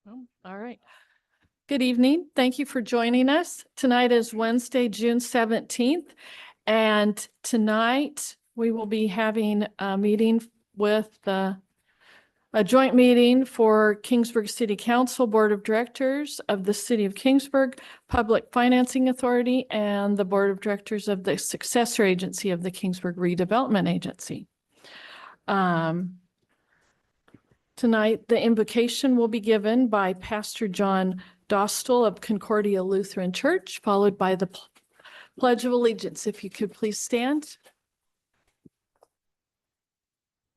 Oh, all right. Good evening. Thank you for joining us. Tonight is Wednesday, June 17th. And tonight we will be having a meeting with a joint meeting for Kingsburg City Council, Board of Directors of the City of Kingsburg, Public Financing Authority, and the Board of Directors of the successor agency of the Kingsburg Redevelopment Agency. Tonight, the invocation will be given by Pastor John Dostal of Concordia Lutheran Church, followed by the Pledge of Allegiance. If you could please stand.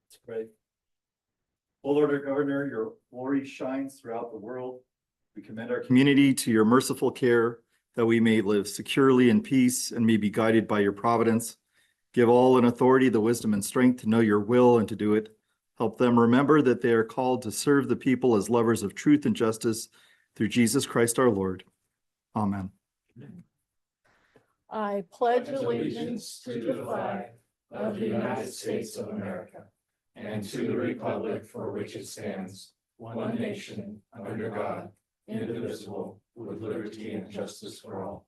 Let's pray. O Lord, our Governor, your glory shines throughout the world. We commend our community to your merciful care, that we may live securely in peace and may be guided by your providence. Give all in authority the wisdom and strength to know your will and to do it. Help them remember that they are called to serve the people as lovers of truth and justice through Jesus Christ our Lord. Amen. I pledge allegiance to the flag of the United States of America and to the republic for which it stands, one nation, under God, indivisible, with liberty and justice for all.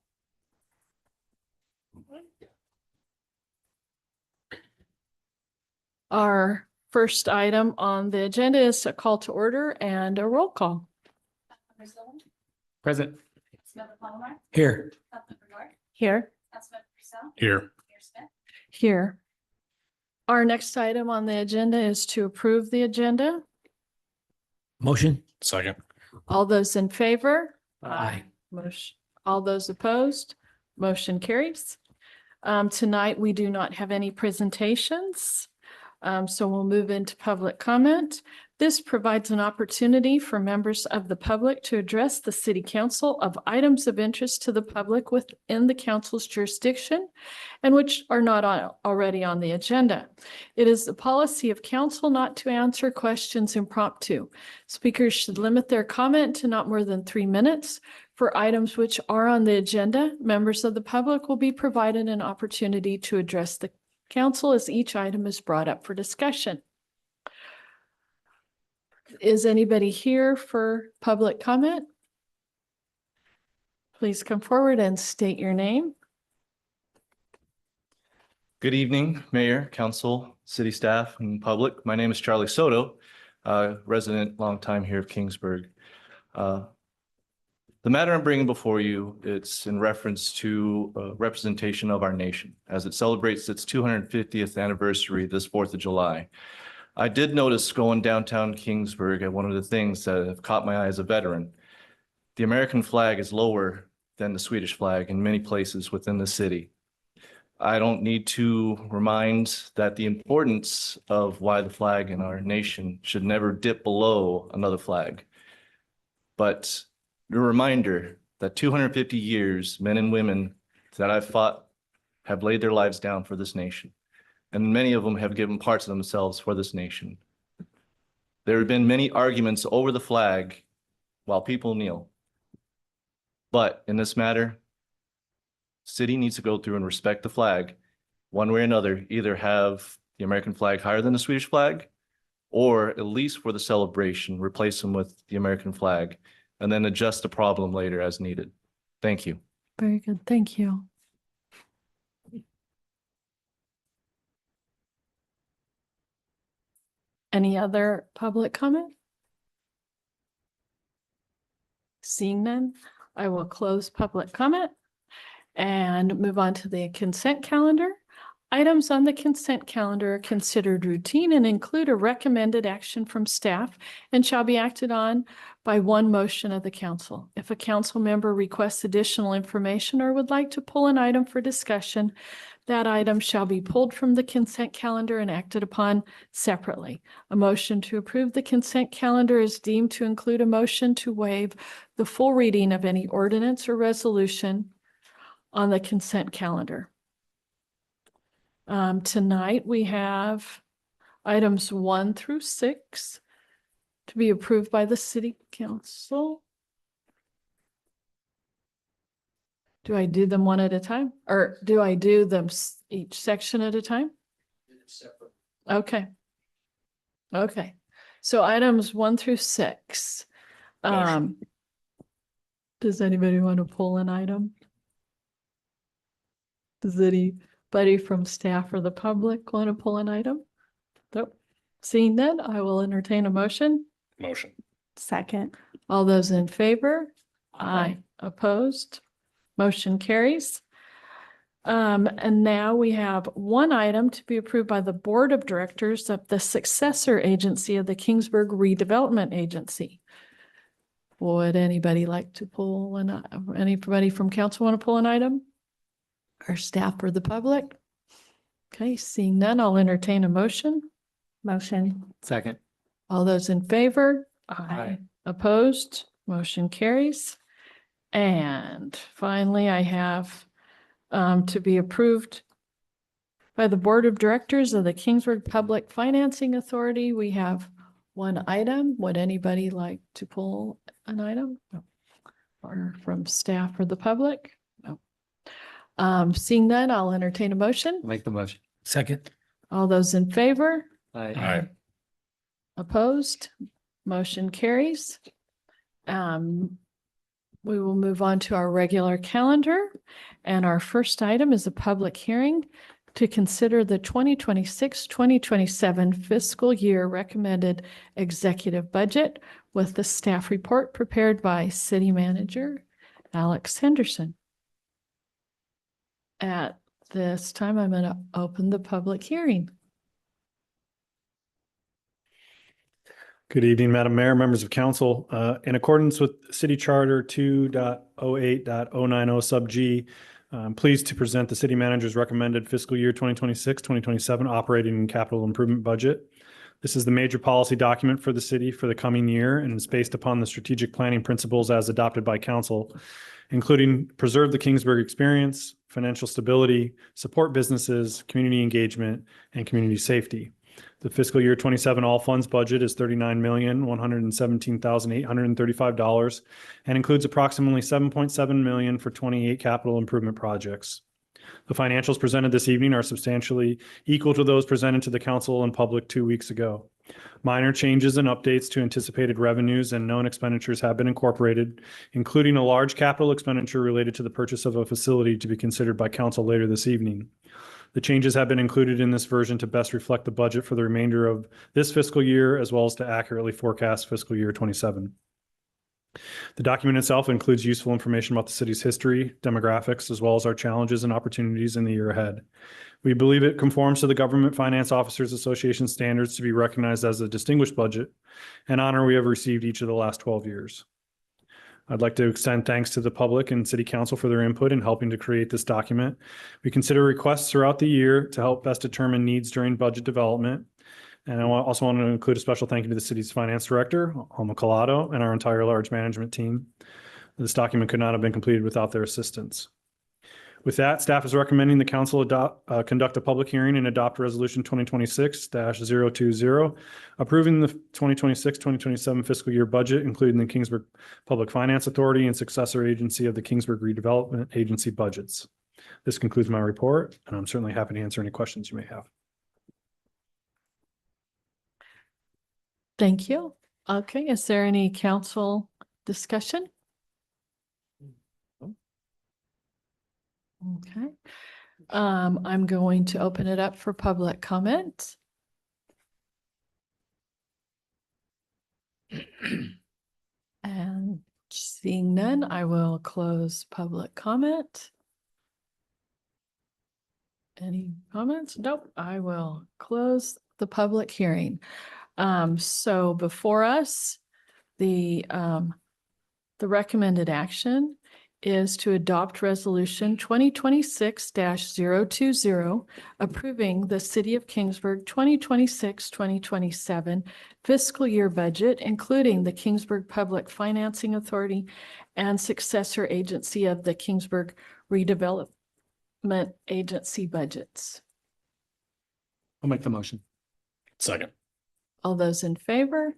Our first item on the agenda is a call to order and a roll call. Present. Here. Here. Here. Here. Our next item on the agenda is to approve the agenda. Motion. Second. All those in favor? Aye. Motion. All those opposed? Motion carries. Tonight, we do not have any presentations. So we'll move into public comment. This provides an opportunity for members of the public to address the City Council of items of interest to the public within the council's jurisdiction and which are not already on the agenda. It is the policy of council not to answer questions impromptu. Speakers should limit their comment to not more than 3 minutes. For items which are on the agenda, members of the public will be provided an opportunity to address the council as each item is brought up for discussion. Is anybody here for public comment? Please come forward and state your name. Good evening, Mayor, Council, City staff, and public. My name is Charlie Soto, resident, longtime here of Kingsburg. The matter I'm bringing before you, it's in reference to representation of our nation as it celebrates its 250th anniversary this 4th of July. I did notice going downtown Kingsburg at one of the things that have caught my eye as a veteran. The American flag is lower than the Swedish flag in many places within the city. I don't need to remind that the importance of why the flag in our nation should never dip below another flag. But a reminder that 250 years, men and women that I've fought have laid their lives down for this nation. And many of them have given parts of themselves for this nation. There have been many arguments over the flag while people kneel. But in this matter, city needs to go through and respect the flag one way or another, either have the American flag higher than the Swedish flag, or at least for the celebration, replace them with the American flag, and then adjust the problem later as needed. Thank you. Very good. Thank you. Any other public comment? Seeing none, I will close public comment and move on to the consent calendar. Items on the consent calendar are considered routine and include a recommended action from staff and shall be acted on by one motion of the council. If a council member requests additional information or would like to pull an item for discussion, that item shall be pulled from the consent calendar and acted upon separately. A motion to approve the consent calendar is deemed to include a motion to waive the full reading of any ordinance or resolution on the consent calendar. Tonight we have items 1 through 6 to be approved by the city council. Do I do them one at a time, or do I do them each section at a time? Okay. Okay. So items 1 through 6. Um, does anybody want to pull an item? Does anybody from staff or the public want to pull an item? Nope. Seeing none, I will entertain a motion. Motion. Second. All those in favor? Aye. Opposed? Motion carries. And now we have one item to be approved by the Board of Directors of the successor agency of the Kingsburg Redevelopment Agency. Would anybody like to pull anybody from council want to pull an item? Or staff or the public? Okay, seeing none, I'll entertain a motion. Motion. Second. All those in favor? Aye. Opposed? Motion carries. And finally, I have to be approved by the Board of Directors of the Kingsburg Public Financing Authority. We have one item. Would anybody like to pull an item? No. Or from staff or the public? No. Seeing none, I'll entertain a motion. Make the motion. Second. All those in favor? Aye. Opposed? Motion carries. We will move on to our regular calendar. And our first item is a public hearing to consider the 2026-2027 fiscal year recommended executive budget with the staff report prepared by City Manager Alex Henderson. At this time, I'm going to open the public hearing. Good evening, Madam Mayor, members of council. In accordance with City Charter 2.08.090 sub G, I'm pleased to present the city manager's recommended fiscal year 2026-2027 operating and capital improvement budget. This is the major policy document for the city for the coming year and is based upon the strategic planning principles as adopted by council, including preserve the Kingsburg experience, financial stability, support businesses, community engagement, and community safety. The fiscal year 27 all funds budget is $39,117,835 and includes approximately $7.7 million for 28 capital improvement projects. The financials presented this evening are substantially equal to those presented to the council and public 2 weeks ago. Minor changes and updates to anticipated revenues and known expenditures have been incorporated, including a large capital expenditure related to the purchase of a facility to be considered by council later this evening. The changes have been included in this version to best reflect the budget for the remainder of this fiscal year, as well as to accurately forecast fiscal year 27. The document itself includes useful information about the city's history, demographics, as well as our challenges and opportunities in the year ahead. We believe it conforms to the Government Finance Officers Association standards to be recognized as a distinguished budget, an honor we have received each of the last 12 years. I'd like to extend thanks to the public and city council for their input in helping to create this document. We consider requests throughout the year to help best determine needs during budget development. And I also want to include a special thank you to the city's finance director, Alma Collado, and our entire large management team. This document could not have been completed without their assistance. With that, staff is recommending the council conduct a public hearing and adopt resolution 2026-020, approving the 2026-2027 fiscal year budget, including the Kingsburg Public Finance Authority and successor agency of the Kingsburg Redevelopment Agency budgets. This concludes my report, and I'm certainly happy to answer any questions you may have. Thank you. Okay, is there any council discussion? Okay. I'm going to open it up for public comment. And seeing none, I will close public comment. Any comments? Nope, I will close the public hearing. So before us, the recommended action is to adopt resolution 2026-020, approving the City of Kingsburg 2026-2027 fiscal year budget, including the Kingsburg Public Financing Authority and successor agency of the Kingsburg Redevelopment Agency budgets. I'll make the motion. Second. All those in favor?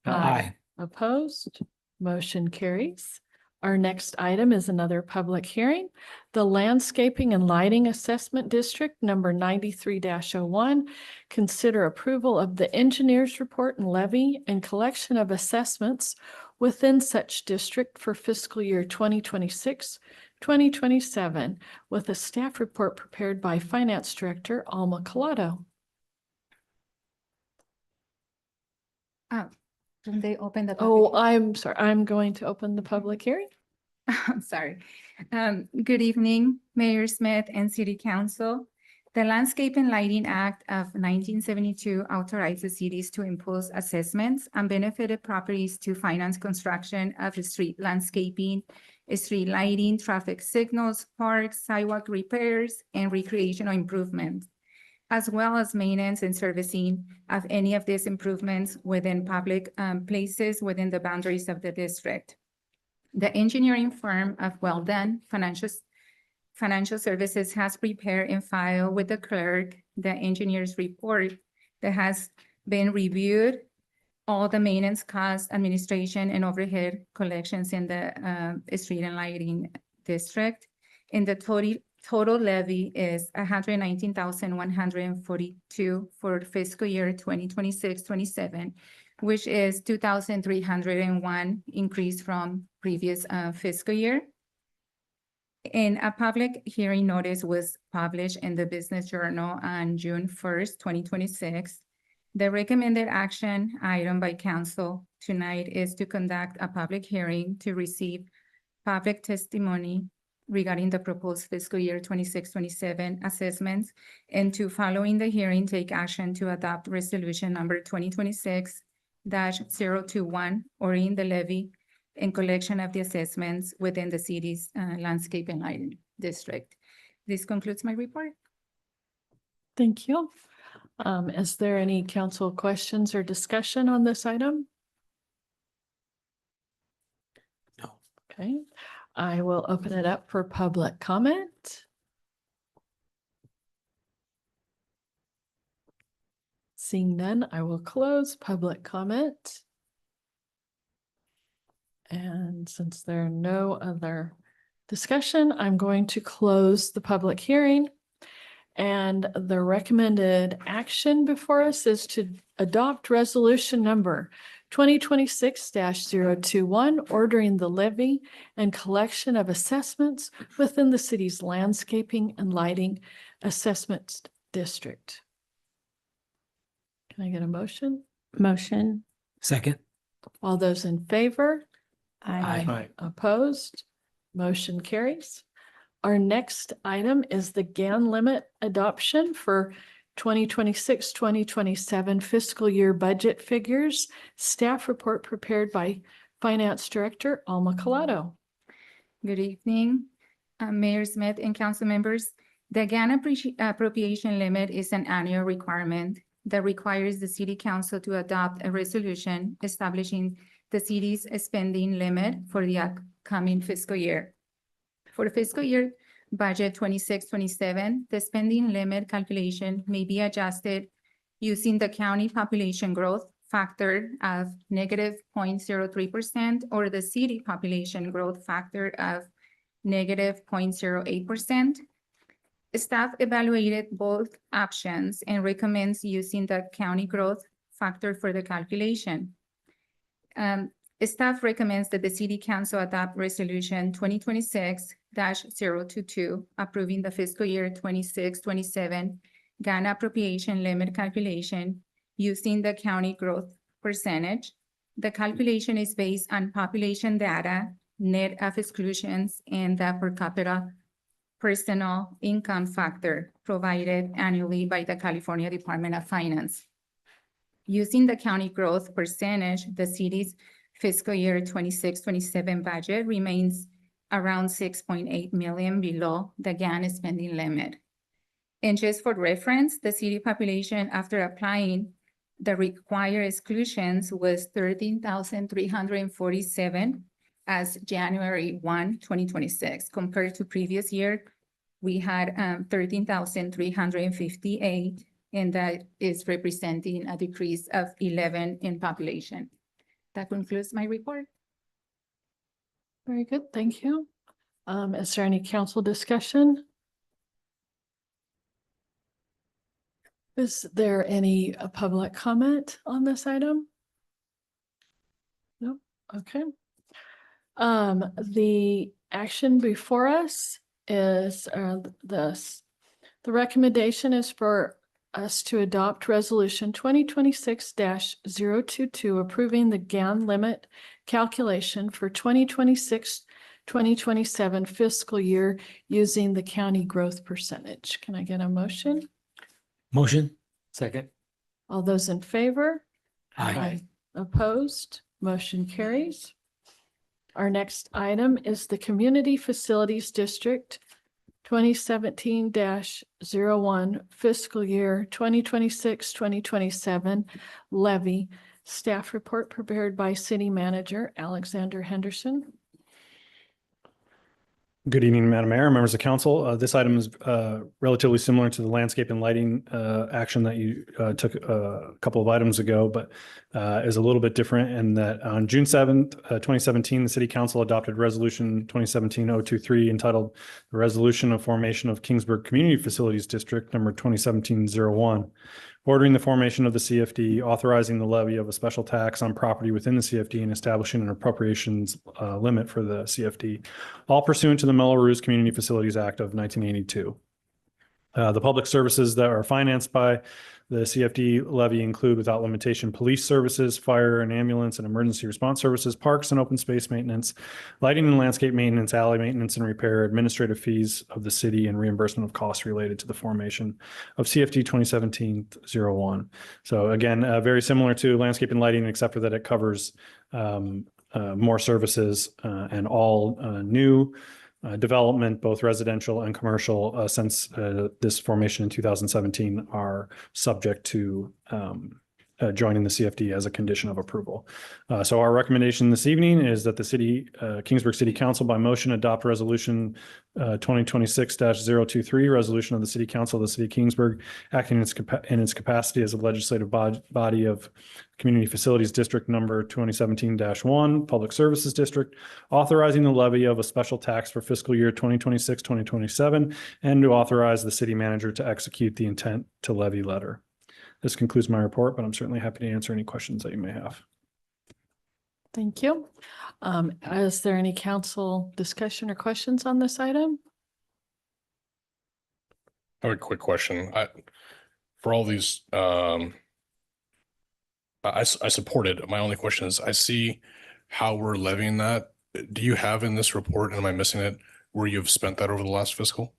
Aye. Opposed? Motion carries. Our next item is another public hearing. The Landscaping and Lighting Assessment District number 93-01. Consider approval of the engineer's report and levy and collection of assessments within such district for fiscal year 2026-2027, with a staff report prepared by Finance Director Alma Collado. Don't they open the? Oh, public- I'm sorry. I'm going to open the public hearing. I'm sorry. Good evening, Mayor Smith and City Council. The Landscape and Lighting Act of 1972 authorizes cities to impose assessments on benefited properties to finance construction of street landscaping, street lighting, traffic signals, parks, sidewalk repairs, and recreational improvements, as well as maintenance and servicing of any of these improvements within public places within the boundaries of the district. The engineering firm of Well Done Financial Services has prepared and filed with the clerk the engineer's report that has been reviewed, all the maintenance costs, administration, and overhead collections in the street and lighting district. And the total levy is $119,142 for fiscal year 2026-27, which is 2,301 increase from previous fiscal year. And a public hearing notice was published in the Business Journal on June 1st, 2026. The recommended action item by council tonight is to conduct a public hearing to receive public testimony regarding the proposed fiscal year 26-27 assessments, and to, following the hearing, take action to adopt resolution number 2026-021, ordering the levy and collection of the assessments within the city's landscape and lighting district. This concludes my report. Thank you. Is there any council questions or discussion on this item? No. Okay, I will open it up for public comment. Seeing none, I will close public comment. And since there are no other discussion, I'm going to close the public hearing. And the recommended action before us is to adopt resolution number 2026-021, ordering the levy and collection of assessments within the city's landscaping and lighting assessment district. Can I get a motion? Motion. Second. All those in favor? Aye. Opposed? Motion carries. Our next item is the GAN limit adoption for 2026-2027 fiscal year budget figures. Staff report prepared by Finance Director Alma Collado. Good evening, Mayor Smith and council members. The GAN appropriation limit is an annual requirement that requires the city council to adopt a resolution establishing the city's spending limit for the upcoming fiscal year. For the fiscal year budget 26-27, the spending limit calculation may be adjusted using the county population growth factor of -0.03% or the city population growth factor of -0.08%. Staff evaluated both options and recommends using the county growth factor for the calculation. Staff recommends that the city council adopt resolution 2026-022, approving the fiscal year 26-27 GAN appropriation limit calculation using the county growth percentage. The calculation is based on population data, net of exclusions, and the per capita personal income factor provided annually by the California Department of Finance. Using the county growth percentage, the city's fiscal year 26-27 budget remains around 6.8 million below the GAN spending limit. And just for reference, the city population after applying the required exclusions was 13,347 as January 1, 2026. Compared to previous year, we had 13,358, and that is representing a decrease of 11 in population. That concludes my report. Very good, thank you. Is there any council discussion? Is there any public comment on this item? No? Okay. The action before us is the recommendation is for us to adopt resolution 2026-022 approving the GAN limit calculation for 2026-2027 fiscal year using the county growth percentage. Can I get a motion? Motion. Second. All those in favor? Aye. Opposed? Motion carries. Our next item is the Community Facilities District 2017-01 fiscal year 2026-2027 levy. Staff report prepared by City Manager Alexander Henderson. Good evening, Madam Mayor, members of council. This item is relatively similar to the landscape and lighting action that you took a couple of items ago, but is a little bit different in that on June 7th, 2017, the City Council adopted Resolution 2017-023 entitled the Resolution of Formation of Kingsburg Community Facilities District number 2017-01. Ordering the formation of the CFD, authorizing the levy of a special tax on property within the CFD, and establishing an appropriations limit for the CFD, all pursuant to the Melrose Community Facilities Act of 1982. The public services that are financed by the CFD levy include without limitation police services, fire and ambulance and emergency response services, parks and open space maintenance, lighting and landscape maintenance, alley maintenance and repair, administrative fees of the city, and reimbursement of costs related to the formation of CFD 2017-01. So again, very similar to landscape and lighting, except for that it covers more services and all new development, both residential and commercial, since this formation in 2017 are subject to joining the CFD as a condition of approval. So our recommendation this evening is that the Kingsburg City Council by motion adopt resolution 2026-023, resolution of the City Council of the City of Kingsburg, acting in its capacity as a legislative body of Community Facilities District number 2017-1, Public Services District, authorizing the levy of a special tax for fiscal year 2026-2027, and to authorize the city manager to execute the intent to levy letter. This concludes my report, but I'm certainly happy to answer any questions that you may have. Thank you. Is there any council discussion or questions on this item? I have a quick question. For all these, I support it. My only question is, I see how we're levying that. Do you have in this report, and am I missing it, where you've spent that over the last fiscal?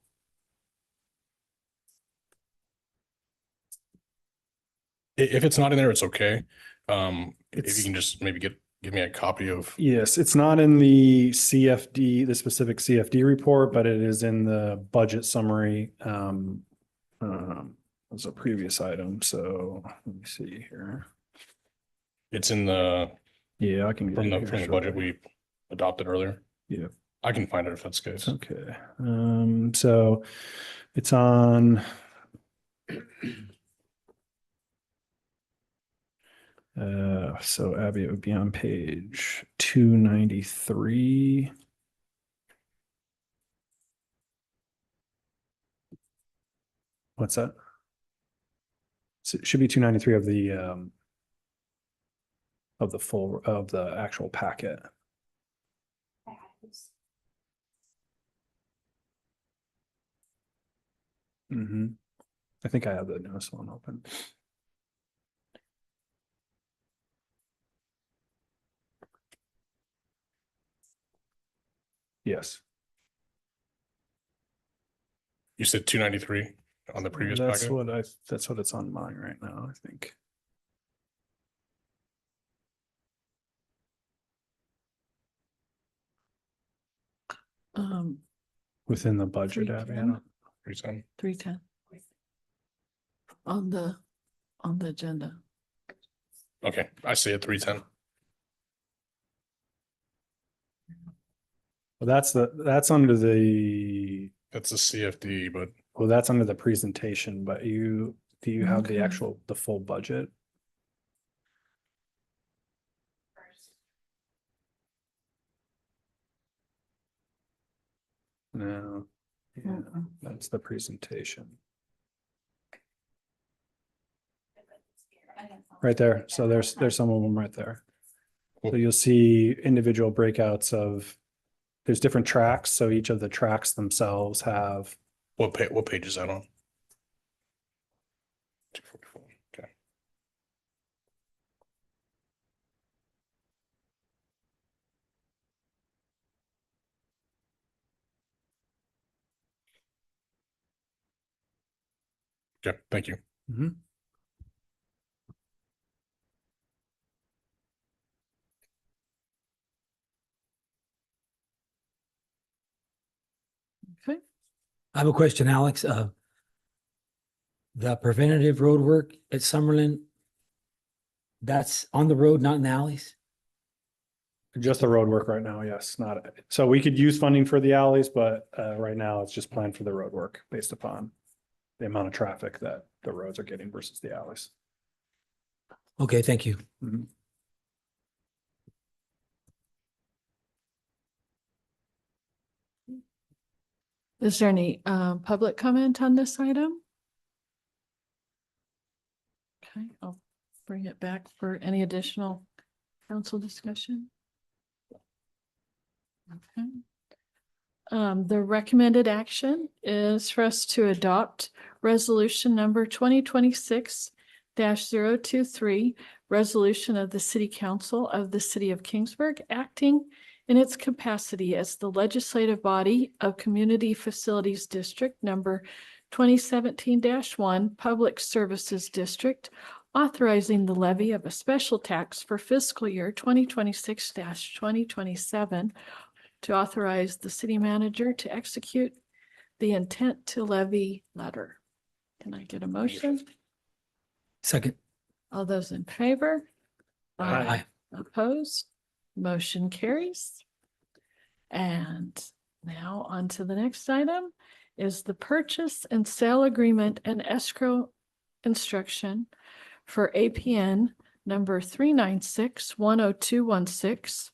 If it's not in there, it's okay. If you can just maybe give me a copy of. Yes, it's not in the CFD, the specific CFD report, but it is in the budget summary. As a previous item. So let me see here. It's in the, Yeah, I can get from it the here budget shortly. we adopted earlier. Yeah. I can find it if that's the case. Okay. So it's on. So Abby, it would be on page 293. What's that? So it should be 293 of the actual packet. I think I have the newest one open. Yes. You said 293 on the previous That's packet? that's what it's on mine right now, I think. Within the budget, Abby. 310. 310. On the agenda. Okay, I see it, 310. Well, that's under the, That's the CFD, but well, that's under the presentation, but do you have the Okay. the full budget? No, yeah, that's the presentation. Right there. So there's some of them right there. So you'll see individual breakouts of, there's different tracks, so each of the tracks themselves have, What page is that on? 244, okay. Okay, thank you. Okay. I have a question, Alex. The preventative road work at Summerlin, that's on the road, not in the alleys? just the road work right now, yes, not, so we could use funding for the alleys, but right now it's just planned for the road work based upon the amount of traffic that the roads are getting versus the alleys. Okay, thank you. Is there any public comment on this item? Okay, I'll bring it back for any additional council discussion. Okay. The recommended action is for us to adopt resolution number 2026-023, resolution of the City Council of the City of Kingsburg, acting in its capacity as the legislative body of Community Facilities District number 2017-1 Public Services District, authorizing the levy of a special tax for fiscal year 2026-2027 to authorize the city manager to execute the intent to levy letter. Can I get a motion? Second. All those in favor? Aye. Opposed? Motion carries. And now on to the next item is the purchase and sale agreement and escrow instruction for APN number 396-10216,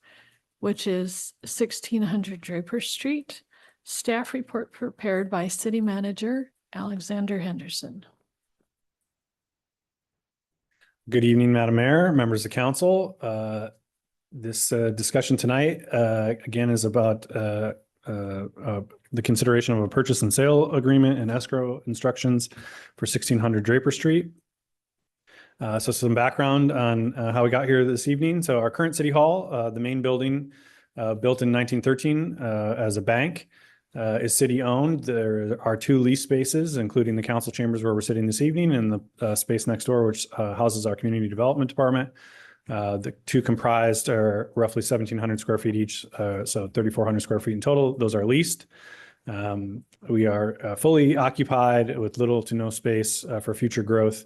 which is 1600 Draper Street. Staff report prepared by City Manager Alexander Henderson. Good evening, Madam Mayor, members of council. This discussion tonight, again, is about the consideration of a purchase and sale agreement and escrow instructions for 1600 Draper Street. So some background on how we got here this evening. So our current city hall, the main building, built in 1913 as a bank, is city owned. There are two lease spaces, including the council chambers where we're sitting this evening, and the space next door, which houses our community development department. The two comprised are roughly 1,700 square feet each, so 3,400 square feet in total. Those are leased. We are fully occupied with little to no space for future growth.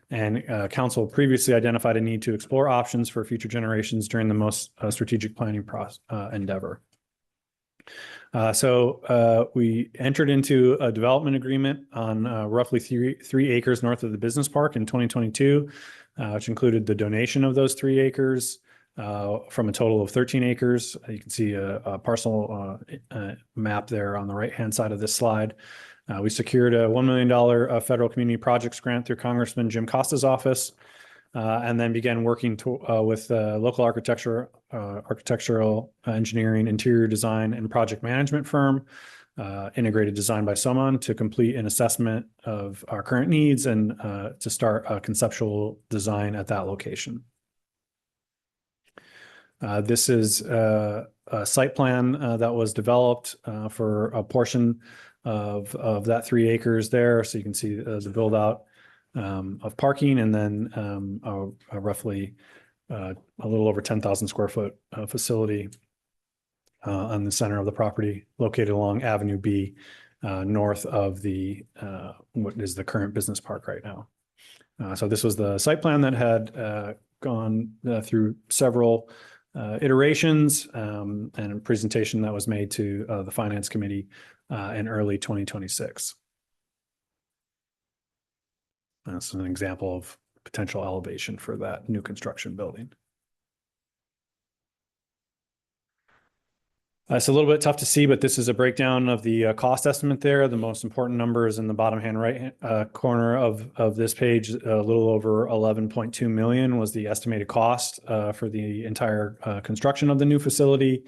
And council previously identified a need to explore options for future generations during the most strategic planning process endeavor. So we entered into a development agreement on roughly three acres north of the business park in 2022, which included the donation of those 3 acres from a total of 13 acres. You can see a parcel map there on the right-hand side of this slide. We secured a $1 million federal community projects grant through Congressman Jim Costa's office, and then began working with local architectural engineering, interior design, and project management firm, Integrated Design by Soman, to complete an assessment of our current needs and to start a conceptual design at that location. This is a site plan that was developed for a portion of that 3 acres there. So you can see the build out of parking, and then a roughly a little over 10,000 square foot facility on the center of the property, located along Avenue B, north of the what is the current business park right now. So this was the site plan that had gone through several iterations, and a presentation that was made to the Finance Committee in early 2026. That's an example of potential elevation for that new construction building. It's a little bit tough to see, but this is a breakdown of the cost estimate there. The most important number is in the bottom hand right corner of this page. A little over 11.2 million was the estimated cost for the entire construction of the new facility.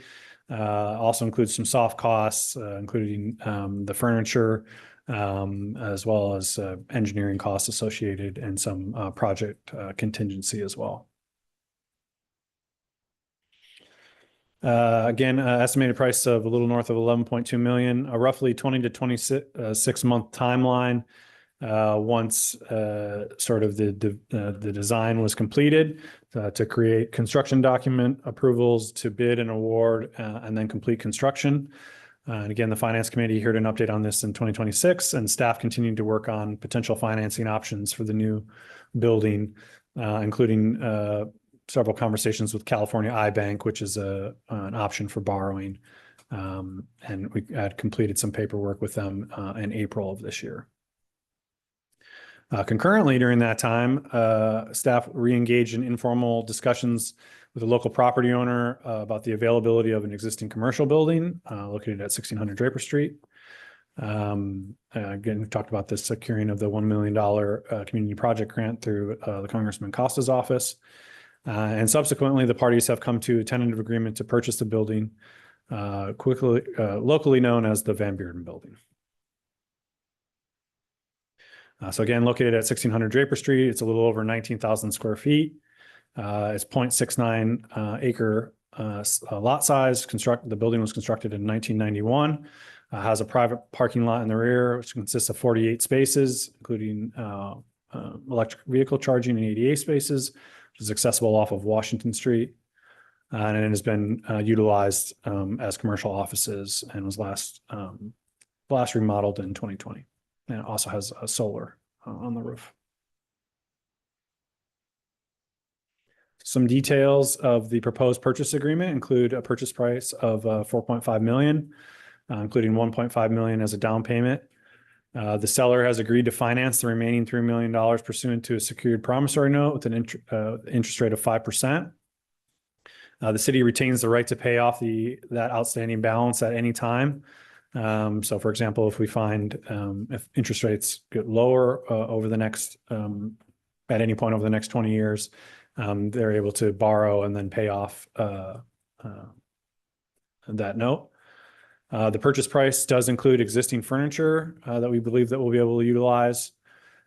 Also includes some soft costs, including the furniture, as well as engineering costs associated and some project contingency as well. Again, estimated price of a little north of 11.2 million, a roughly 20 to 26 month timeline. Once sort of the design was completed to create construction document approvals to bid and award and then complete construction. And again, the finance committee heard an update on this in 2026, and staff continued to work on potential financing options for the new building, including several conversations with California iBank, which is an option for borrowing. And we had completed some paperwork with them in April of this year. Concurrently, during that time, staff re-engaged in informal discussions with a local property owner about the availability of an existing commercial building located at 1600 Draper Street. Again, we talked about the securing of the $1 million community project grant through the Congressman Costa's office. And subsequently, the parties have come to a tentative agreement to purchase the building, locally known as the Van Bearden Building. So again, located at 1600 Draper Street, it's a little over 19,000 square feet. It's 0.69 acre lot size. The building was constructed in 1991. Has a private parking lot in the rear, which consists of 48 spaces, including electric vehicle charging and ADA spaces, which is accessible off of Washington Street. And it has been utilized as commercial offices and was last remodeled in 2020. And it also has a solar on the roof. Some details of the proposed purchase agreement include a purchase price of $4.5 million, including $1.5 million as a down payment. The seller has agreed to finance the remaining $3 million pursuant to a secured promissory note with an interest rate of 5%. The city retains the right to pay off that outstanding balance at any time. So for example, if we find if interest rates get lower over the next at any point over the next 20 years, they're able to borrow and then pay off that note. The purchase price does include existing furniture that we believe that we'll be able to utilize.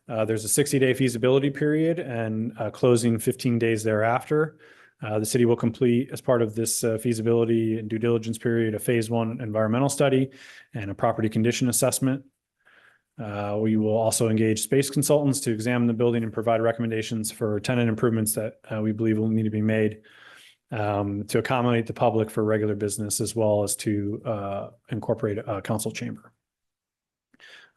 There's a 60-day feasibility period and closing 15 days thereafter. The city will complete, as part of this feasibility and due diligence period, a phase 1 environmental study and a property condition assessment. We will also engage space consultants to examine the building and provide recommendations for tenant improvements that we believe will need to be made to accommodate the public for regular business, as well as to incorporate a council chamber.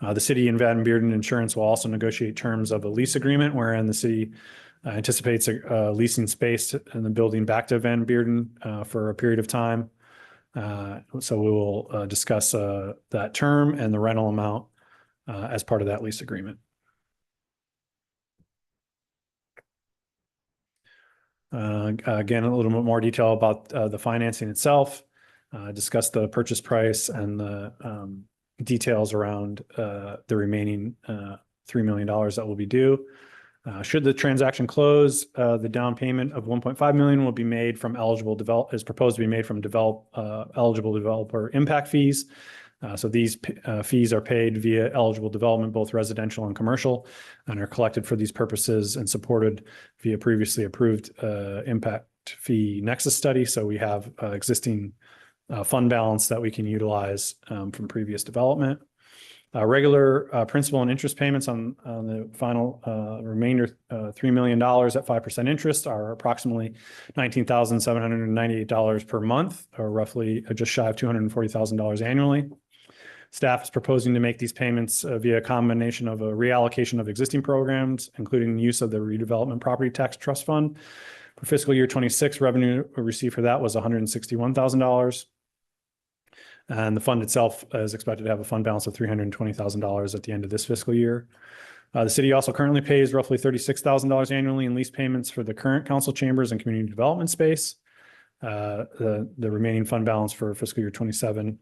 The city and Van Bearden Insurance will also negotiate terms of a lease agreement wherein the city anticipates leasing space in the building back to Van Bearden for a period of time. So we will discuss that term and the rental amount as part of that lease agreement. Again, a little bit more detail about the financing itself, discuss the purchase price and the details around the remaining $3 million that will be due. Should the transaction close, the down payment of $1.5 million will be made from is proposed to be made from eligible developer impact fees. So these fees are paid via eligible development, both residential and commercial, and are collected for these purposes and supported via previously approved impact fee nexus study. So we have existing fund balance that we can utilize from previous development. Regular principal and interest payments on the final remainder, $3 million at 5% interest, are approximately $19,798 per month, or roughly just shy of $240,000 annually. Staff is proposing to make these payments via a combination of a reallocation of existing programs, including the use of the redevelopment property tax trust fund. For fiscal year 26, revenue received for that was $161,000. And the fund itself is expected to have a fund balance of $320,000 at the end of this fiscal year. The city also currently pays roughly $36,000 annually in lease payments for the current council chambers and community development space. The remaining fund balance for fiscal year 27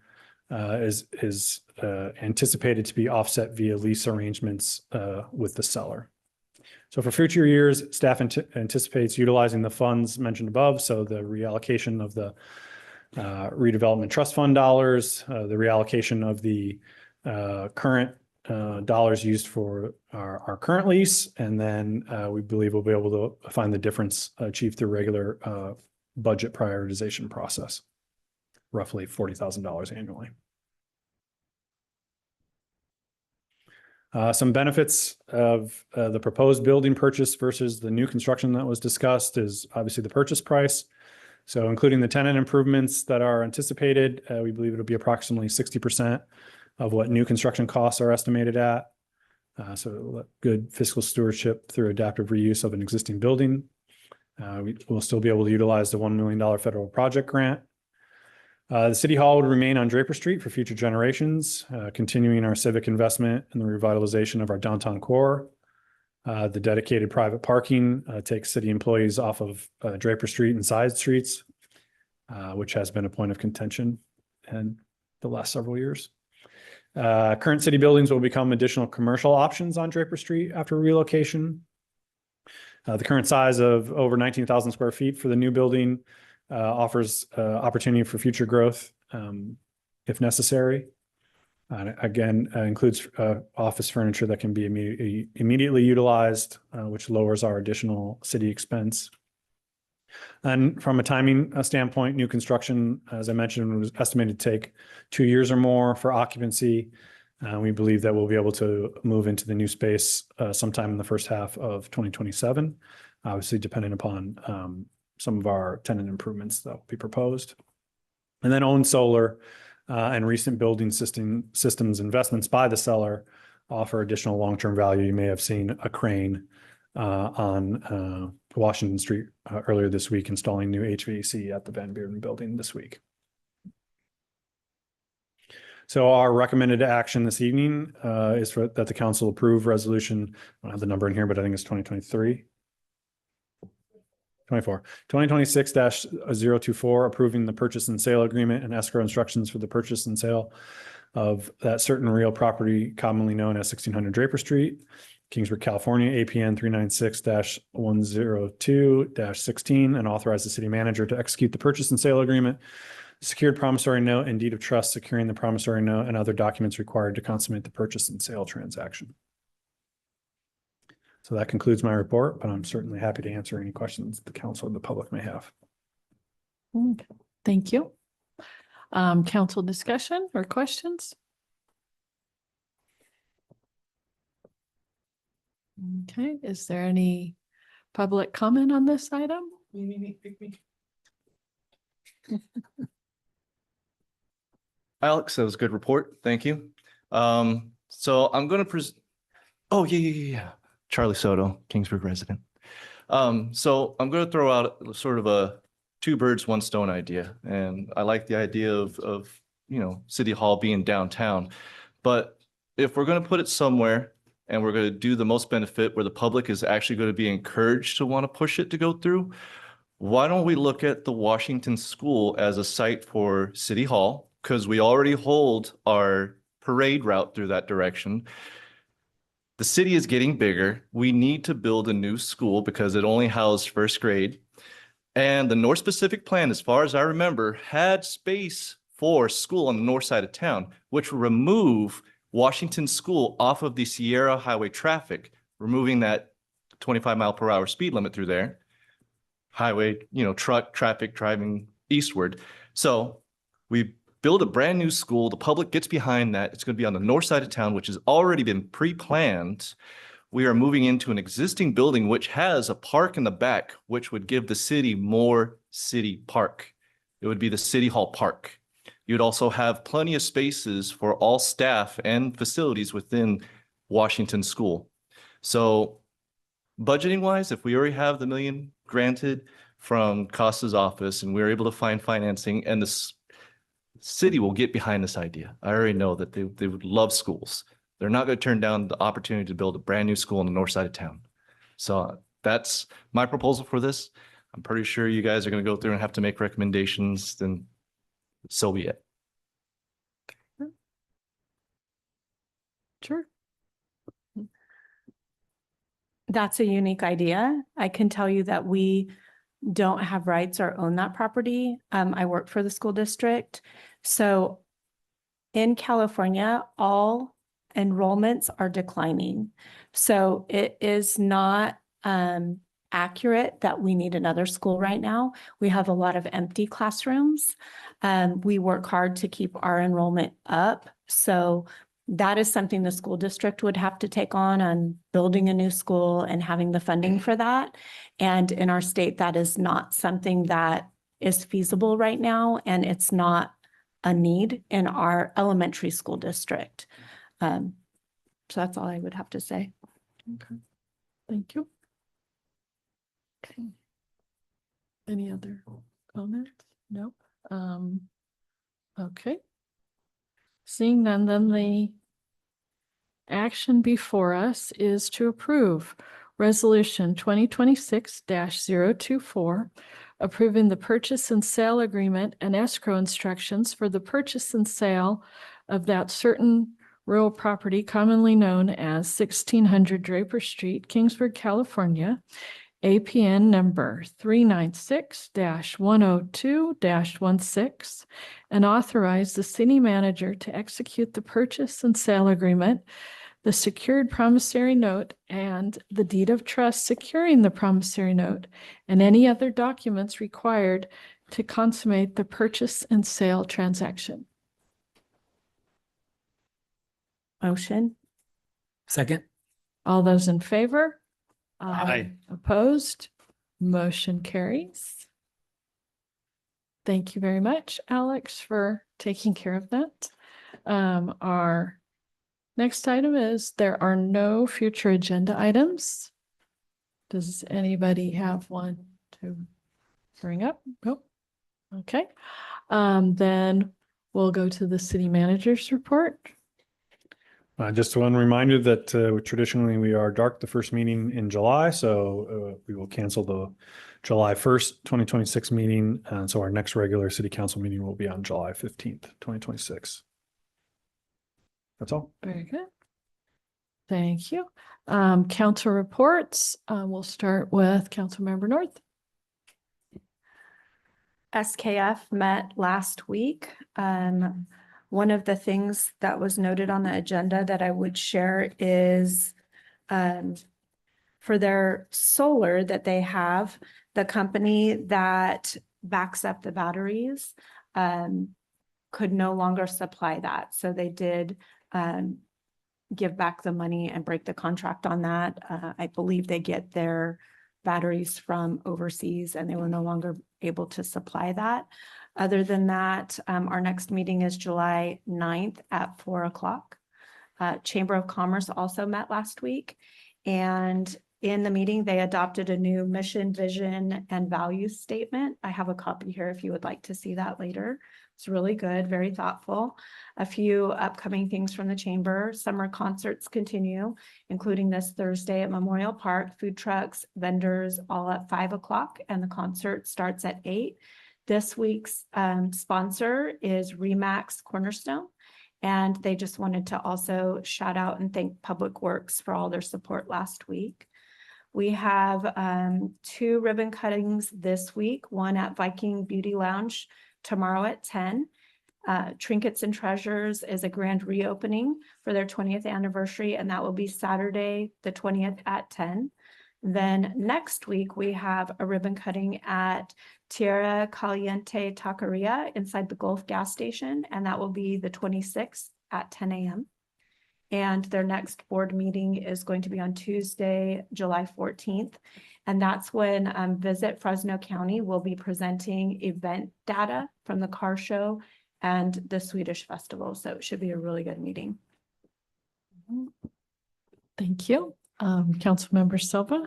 is anticipated to be offset via lease arrangements with the seller. So for future years, staff anticipates utilizing the funds mentioned above. So the reallocation of the redevelopment trust fund dollars, the reallocation of the current dollars used for our current lease, and then we believe we'll be able to find the difference achieved through regular budget prioritization process, roughly $40,000 annually. Some benefits of the proposed building purchase versus the new construction that was discussed is obviously the purchase price. So including the tenant improvements that are anticipated, we believe it'll be approximately 60% of what new construction costs are estimated at. So good fiscal stewardship through adaptive reuse of an existing building. We will still be able to utilize the $1 million federal project grant. The City Hall would remain on Draper Street for future generations, continuing our civic investment in the revitalization of our downtown core. The dedicated private parking takes city employees off of Draper Street and side streets, which has been a point of contention in the last several years. Current city buildings will become additional commercial options on Draper Street after relocation. The current size of over 19,000 square feet for the new building offers opportunity for future growth if necessary. Again, includes office furniture that can be immediately utilized, which lowers our additional city expense. And from a timing standpoint, new construction, as I mentioned, was estimated to take 2 years or more for occupancy. We believe that we'll be able to move into the new space sometime in the first half of 2027, obviously depending upon some of our tenant improvements that will be proposed. And then own solar and recent building systems investments by the seller offer additional long-term value. You may have seen a crane on Washington Street earlier this week installing new HVAC at the Van Buren building this week. So our recommended action this evening is that the council approve resolution. I don't have the number in here, but I think it's 2026-024, approving the purchase and sale agreement and escrow instructions for the purchase and sale of that certain real property commonly known as 1600 Draper Street, Kingsburg, California, APN 396-102-16, and authorize the city manager to execute the purchase and sale agreement, secured promissory note and deed of trust securing the promissory note and other documents required to consummate the purchase and sale transaction. So that concludes my report, but I'm certainly happy to answer any questions the council or the public may have. Okay, thank you. Council discussion or questions? Okay, is there any public comment on this item? Alex, that was a good report. Thank you. So I'm going to oh, yeah. Charlie Soto, Kingsburg resident. So I'm going to throw out sort of a two birds, one stone idea. And I like the idea of City Hall being downtown. But if we're going to put it somewhere and we're going to do the most benefit where the public is actually going to be encouraged to want to push it to go through, why don't we look at the Washington School as a site for City Hall? Because we already hold our parade route through that direction. The city is getting bigger. We need to build a new school because it only housed first grade. And the North Pacific Plan, as far as I remember, had space for school on the north side of town, which will remove Washington School off of the Sierra Highway traffic, removing that 25-mile-per-hour speed limit through there. Highway, truck traffic driving eastward. So we build a brand new school. The public gets behind that. It's going to be on the north side of town, which has already been pre-planned. We are moving into an existing building, which has a park in the back, which would give the city more city park. It would be the City Hall Park. You'd also have plenty of spaces for all staff and facilities within Washington School. So budgeting wise, if we already have the $1 million granted from Costa's office and we're able to find financing, and the city will get behind this idea. I already know that they would love schools. They're not going to turn down the opportunity to build a brand new school on the north side of town. So that's my proposal for this. I'm pretty sure you guys are going to go through and have to make recommendations, then so be it. Sure. That's a unique idea. I can tell you that we don't have rights or own that property. I work for the school district. So in California, all enrollments are declining. So it is not accurate that we need another school right now. We have a lot of empty classrooms. We work hard to keep our enrollment up. So that is something the school district would have to take on building a new school and having the funding for that. And in our state, that is not something that is feasible right now, and it's not a need in our elementary school district. So that's all I would have to say. Okay. Thank you. Okay. Any other comments? Nope. Okay. Seeing none, then the action before us is to approve Resolution 2026-024, approving the purchase and sale agreement and escrow instructions for the purchase and sale of that certain real property commonly known as 1600 Draper Street, Kingsburg, California, APN number 396-102-16, and authorize the city manager to execute the purchase and sale agreement, the secured promissory note, and the deed of trust securing the promissory note, and any other documents required to consummate the purchase and sale transaction. Motion. Second. All those in favor? Aye. Opposed? Motion carries. Thank you very much, Alex, for taking care of that. Our next item is there are no future agenda items. Does anybody have one to bring up? Nope. Okay. Then we'll go to the city manager's report. Just one reminder that traditionally we are dark the first meeting in July, so we will cancel the July 1st, 2026 meeting. And so our next regular city council meeting will be on July 15th, 2026. That's all. Very good. Thank you. Council reports. We'll start with Councilmember North. SKF met last week. One of the things that was noted on the agenda that I would share is for their solar that they have, the company that backs up the batteries could no longer supply that. So they did give back the money and break the contract on that. I believe they get their batteries from overseas and they were no longer able to supply that. Other than that, our next meeting is July 9th at 4 o'clock. Chamber of Commerce also met last week. And in the meeting, they adopted a new mission, vision, and values statement. I have a copy here if you would like to see that later. It's really good, very thoughtful. A few upcoming things from the chamber. Summer concerts continue, including this Thursday at Memorial Park. Food trucks, vendors, all at 5 o'clock, and the concert starts at 8. This week's sponsor is Remax Cornerstone, and they just wanted to also shout out and thank Public Works for all their support last week. We have 2 ribbon cuttings this week, one at Viking Beauty Lounge tomorrow at 10. Trinkets and Treasures is a grand reopening for their 20th anniversary, and that will be Saturday, the 20th at 10. Then next week, we have a ribbon cutting at Tierra Caliente Taqueria inside the Gulf gas station, and that will be the 26th at 10 a.m. And their next board meeting is going to be on Tuesday, July 14th. And that's when Visit Fresno County will be presenting event data from the car show and the Swedish festival. So it should be a really good meeting. Thank you. Councilmember Silva.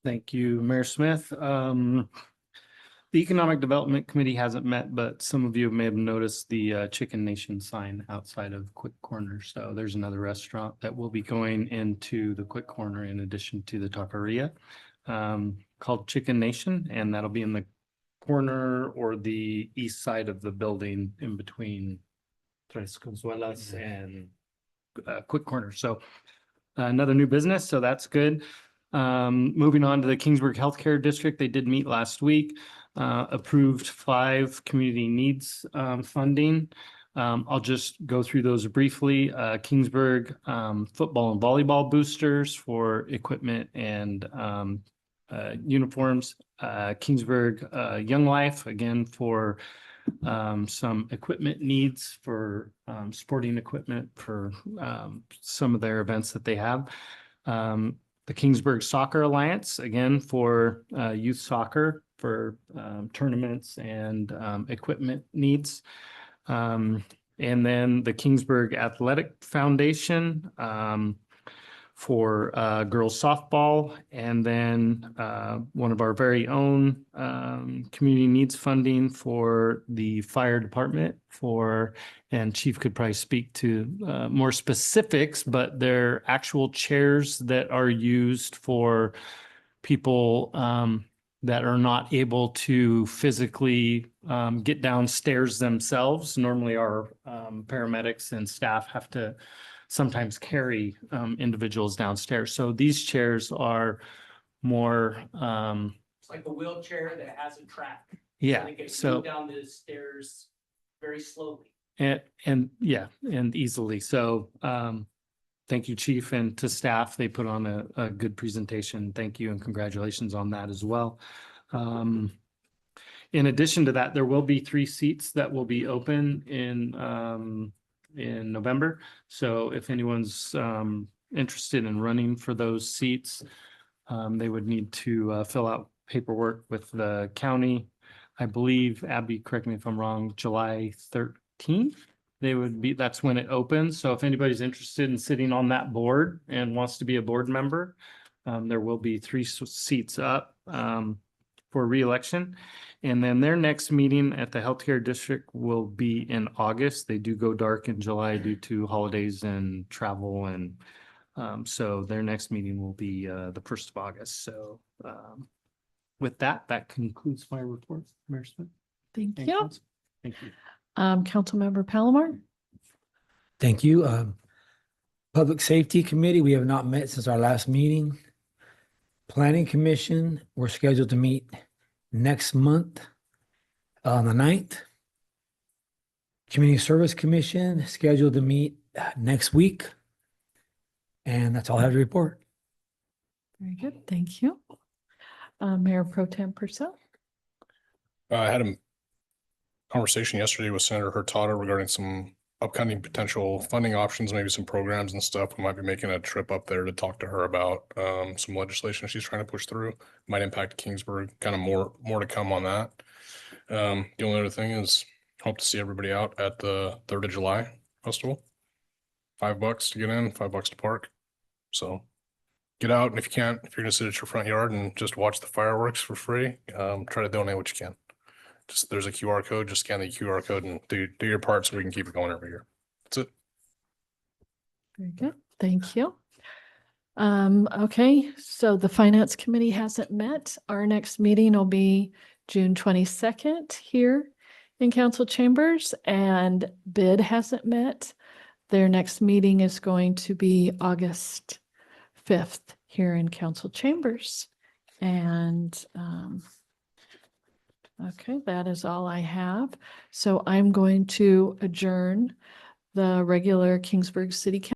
Thank you, Mayor Smith. The Economic Development Committee hasn't met, but some of you may have noticed the Chicken Nation sign outside of Quick Corner. So there's another restaurant that will be going into the Quick Corner in addition to the Taqueria. called Chicken Nation, and that'll be in the corner or the east side of the building in between Tres Consuelas and Quick Corner. So another new business, so that's good. Moving on to the Kingsburg Healthcare District, they did meet last week, approved 5 community needs funding. I'll just go through those briefly. Kingsburg football and volleyball boosters for equipment and uniforms. Kingsburg Young Life, again, for some equipment needs for sporting equipment for some of their events that they have. The Kingsburg Soccer Alliance, again, for youth soccer for tournaments and equipment needs. And then the Kingsburg Athletic Foundation for girls softball, and then one of our very own community needs funding for the fire department for, and Chief could probably speak to more specifics, but they're actual chairs that are used for people that are not able to physically get downstairs themselves. Normally our paramedics and staff have to sometimes carry individuals downstairs. So these chairs are more It's like a wheelchair that has a track. yeah, They get so moved down the stairs very slowly. and yeah, and easily. So thank you, Chief, and to staff. They put on a good presentation. Thank you and congratulations on that as well. In addition to that, there will be 3 seats that will be open in November. So if anyone's interested in running for those seats, they would need to fill out paperwork with the county. I believe, Abby, correct me if I'm wrong, July 13th. They would be, that's when it opens. So if anybody's interested in sitting on that board and wants to be a board member, there will be 3 seats up for reelection. And then their next meeting at the healthcare district will be in August. They do go dark in July due to holidays and travel. And so their next meeting will be the 1st of August. So with that, that concludes my report, Mayor Smith. Thank and you. council. Thank you. Councilmember Palomar. Thank you. Public Safety Committee, we have not met since our last meeting. Planning Commission, we're scheduled to meet next month on the 9th. Community Service Commission, scheduled to meet next week. And that's all I have to report. Very good. Thank you. Mayor Pro Tem Purcell. I had a conversation yesterday with Senator Hurtado regarding some upcoming potential funding options, maybe some programs and stuff. We might be making a trip up there to talk to her about some legislation she's trying to push through. Might impact Kingsburg, kind of more to come on that. The only other thing is hope to see everybody out at the 3rd of July festival. $5 to get in, $5 to park. So get out, and if you can't, if you're gonna sit at your front yard and just watch the fireworks for free, try to donate what you can. Just there's a QR code, just scan the QR code and do your part so we can keep it going every year. That's it. Very good. Thank you. Okay, so the Finance Committee hasn't met. Our next meeting will be June 22nd here in council chambers, and BID hasn't met. Their next meeting is going to be August 5th here in council chambers. And okay, that is all I have. So I'm going to adjourn the regular Kingsburg City Council